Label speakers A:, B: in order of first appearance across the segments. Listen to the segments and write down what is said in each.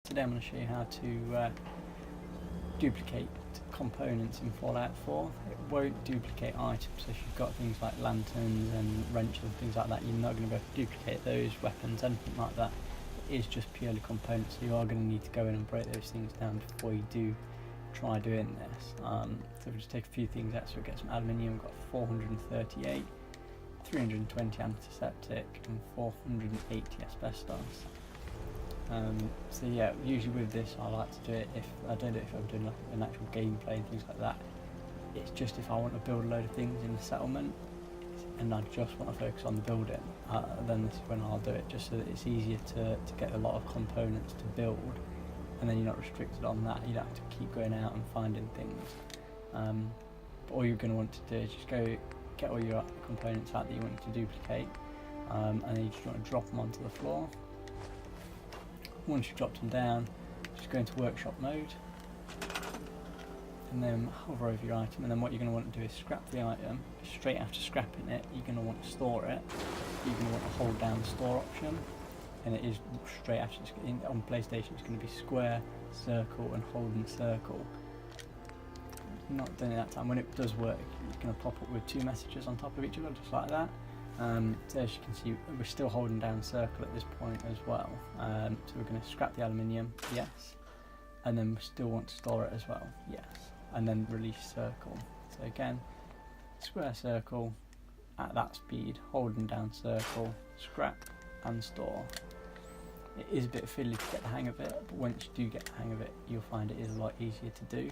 A: Today I'm going to show you how to duplicate components in Fallout 4. It won't duplicate items, so if you've got things like lanterns and wrenches and things like that, you're not going to be able to duplicate those, weapons, anything like that. It is just purely components, so you are going to need to go in and break those things down before you do try doing this. So we'll just take a few things out. So we'll get some aluminium. We've got 438, 320 antiseptic and 480 asbestos. So yeah, usually with this I like to do it if I don't do it if I'm doing like an actual gameplay and things like that. It's just if I want to build a load of things in the settlement and I just want to focus on the building, then this is when I'll do it, just so that it's easier to get a lot of components to build, and then you're not restricted on that. You don't have to keep going out and finding things. But all you're going to want to do is just go get all your components out that you want to duplicate, and then you just want to drop them onto the floor. Once you've dropped them down, just go into workshop mode and then hover over your item, and then what you're going to want to do is scrap the item. Straight after scrapping it, you're going to want to store it. You're going to want to hold down the store option, and it is straight after. On PlayStation it's going to be square, circle and hold and circle. Not done it that time. When it does work, it's going to pop up with two messages on top of each other, just like that. So as you can see, we're still holding down circle at this point as well. So we're going to scrap the aluminium, yes, and then we still want to store it as well, yes, and then release circle. So again, square circle at that speed, holding down circle, scrap and store. It is a bit fiddly to get the hang of it, but once you do get the hang of it, you'll find it is a lot easier to do.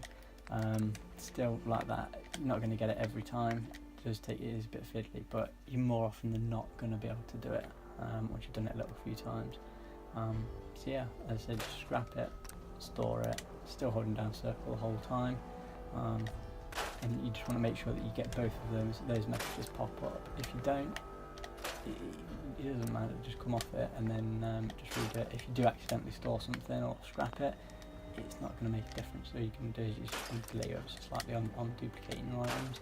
A: Still like that, you're not going to get it every time. It is a bit fiddly, but you're more often than not going to be able to do it once you've done it a little few times. So yeah, as I said, just scrap it, store it, still holding down circle the whole time, and you just want to make sure that you get both of those messages pop up. If you don't, it doesn't matter, just come off it and then just redo it. If you do accidentally store something or scrap it, it's not going to make a difference. So you can do is you just delay over slightly on duplicating your items.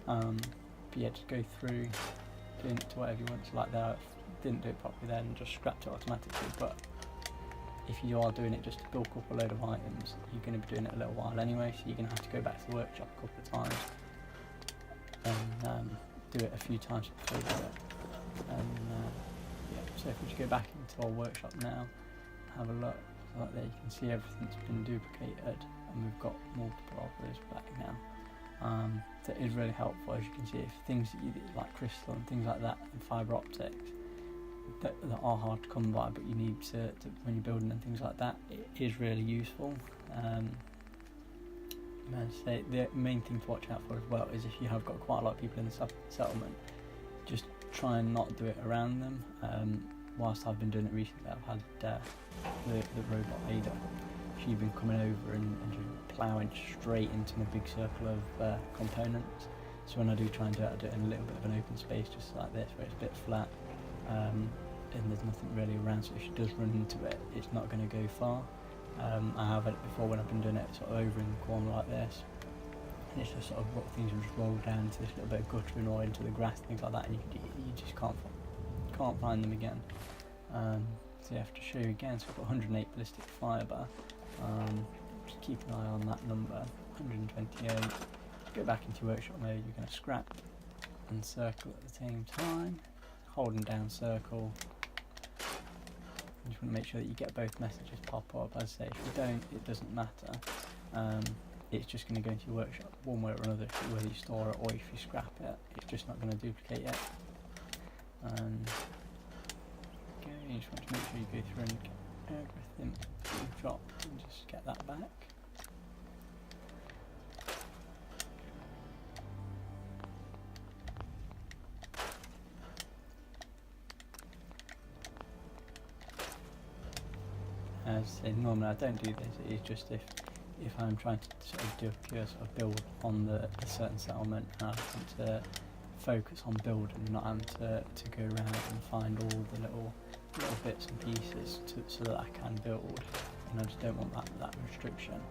A: But yeah, just go through doing it to whatever you want. So like that, didn't do it properly then, just scrapped it automatically. But if you are doing it just to bulk up a load of items, you're going to be doing it a little while anyway, so you're going to have to go back to the workshop a couple of times and do it a few times before you do it. And yeah, so if we just go back into our workshop now, have a look, so like there you can see everything's been duplicated and we've got multiple of those back now. So it is really helpful, as you can see, if things that you like crystal and things like that and fibre optics that are hard to come by, but you need to when you're building and things like that, it is really useful. I'd say the main thing to watch out for as well is if you have got quite a lot of people in the settlement, just try and not do it around them. Whilst I've been doing it recently, I've had the robot Ada. She's been coming over and just ploughing straight into my big circle of components. So when I do try and do it, I do it in a little bit of an open space, just like this, where it's a bit flat, and there's nothing really around. So if she does run into it, it's not going to go far. I have had it before when I've been doing it sort of over in the corner like this, and it's just sort of things will just roll down into this little bit of guttering or into the grass, things like that, and you just can't find them again. So you have to show you again. So I've got 108 ballistic fibre. Just keep an eye on that number, 128. Go back into your workshop mode, you're going to scrap and circle at the same time, holding down circle. You just want to make sure that you get both messages pop up. As I say, if you don't, it doesn't matter. It's just going to go into your workshop one way or another, whether you store it or if you scrap it, it's just not going to duplicate it. You just want to make sure you go through and get everything you dropped and just get that back. As I say, normally I don't do this, it is just if I'm trying to sort of do a pure sort of build on the certain settlement, and I want to focus on building, not having to go around and find all the little bits and pieces so that I can build, and I just don't want that restriction.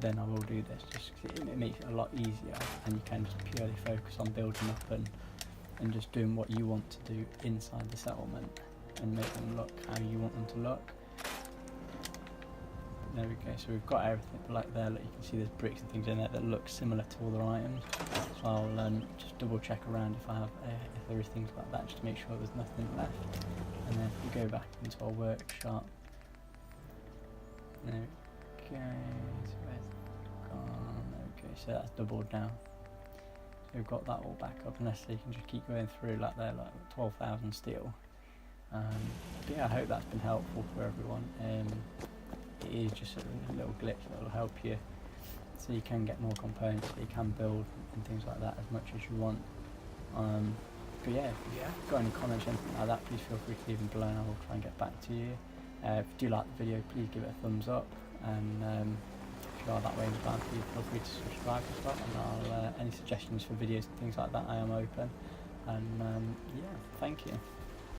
A: Then I will do this, just because it makes it a lot easier, and you can just purely focus on building up and just doing what you want to do inside the settlement and make them look how you want them to look. There we go, so we've got everything like there. Look, you can see there's bricks and things in there that look similar to other items. So I'll just double check around if I have if there is things like that, just to make sure there's nothing left. And then if we go back into our workshop, there we go. So where's it gone? There we go. So that's doubled now. So we've got that all back up, unless you can just keep going through like there, like 12,000 steel. But yeah, I hope that's been helpful for everyone. It is just a little glitch that will help you, so you can get more components, so you can build and things like that as much as you want. But yeah, if you've got any comments or anything like that, please feel free to leave them below and I will try and get back to you. If you do like the video, please give it a thumbs up, and if you are that way inclined, please feel free to subscribe as well, and I'll, any suggestions for videos and things like that, I am open. And yeah, thank you.